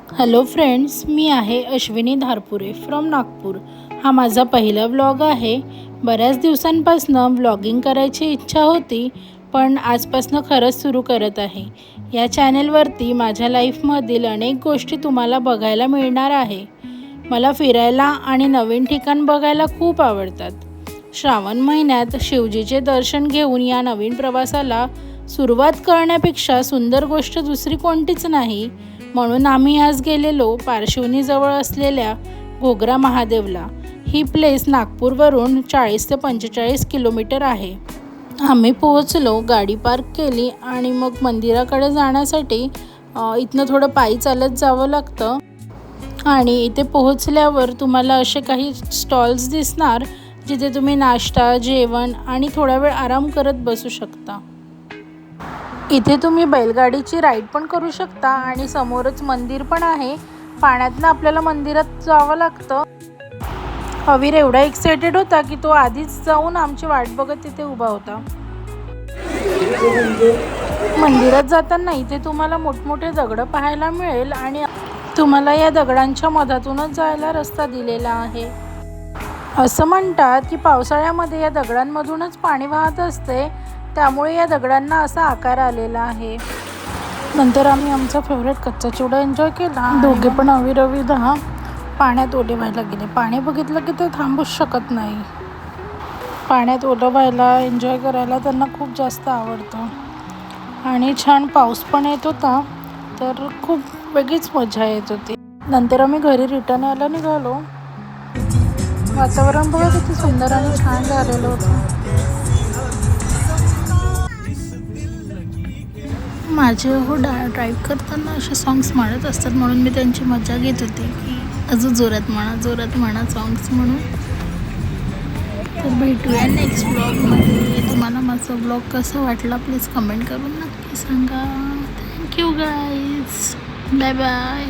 Hello friends, मी आहे Ashwini Dharpure from Nagpur. हा माझा पहिला व्लॉग आहे। बऱ्याच दिवसांपासून व्लॉगिंग करायची इच्छा होती, पण आजपासून खरंच सुरू करत आहे। या चॅनेलवरती माझ्या लाईफमधील अनेक गोष्टी तुम्हाला बघायला मिळणार आहे। मला फिरायला आणि नवीन ठिकाण बघायला खूप आवडतात। श्रावण महिन्यात शिवजीचे दर्शन घेऊन या नवीन प्रवासाला सुरुवात करण्यापेक्षा सुंदर गोष्ट दुसरी कोणतीच नाही। म्हणून आम्ही आज गेलेलो पारशिवनीजवळ असलेल्या घोगरा महादेवला। ही प्लेस नागपूरवरून 40 ते 45 किलोमीटर आहे। आम्ही पोहोचलो, गाडी पार्क केली आणि मग मंदिराकडे जाण्यासाठी इथनं थोडं पायी चालत जावं लागतं। आणि इथे पोहोचल्यावर तुम्हाला असे काही स्टॉल्स दिसणार जिथे तुम्ही नाश्ता, जेवण आणि थोडा वेळ आराम करत बसू शकता। इथे तुम्ही बैलगाडीची राईड पण करू शकता आणि समोरच मंदिर पण आहे। पाण्यातनं आपल्याला मंदिरात जावं लागतं। अवीर एवढा एक्सायटेड होता की तो आधीच जाऊन आमची वाट बघत तिथे उभा होता। मंदिरात जाताना इथे तुम्हाला मोठमोठे दगड पाहायला मिळेल आणि तुम्हाला या दगडांच्या मधातूनच जायला रस्ता दिलेला आहे। असं म्हणतात की पावसाळ्यामध्ये या दगडांमधूनच पाणी वाहत असते, त्यामुळे या दगडांना असा आकार आलेला आहे। नंतर आम्ही आमचा फेवरेट कच्चा चिवडा एन्जॉय केला। दोघे पण अविरविधा पाण्यात ओले व्हायला गेले। पाणी बघितलं की ते थांबूच शकत नाही। पाण्यात ओलं व्हायला, एन्जॉय करायला त्यांना खूप जास्त आवडतं। आणि छान पाऊस पण येत होता, तर खूप वेगळीच मजा येत होती। नंतर आम्ही घरी रिटर्न यायला निघालो। वातावरण बघा किती सुंदर आणि छान झालेलं होतं। माझे ड्राईव्ह करताना असे सॉंग्स म्हणत असतात, म्हणून मी त्यांची मजा घेत होते की अजून जोरात म्हणा सॉंग्स म्हणून। तर भेटूया नेक्स्ट व्लॉगमध्ये। तुम्हाला माझा व्लॉग कसा वाटला प्लीज कमेंट करून नक्की सांगा। Thank you guys, bye bye.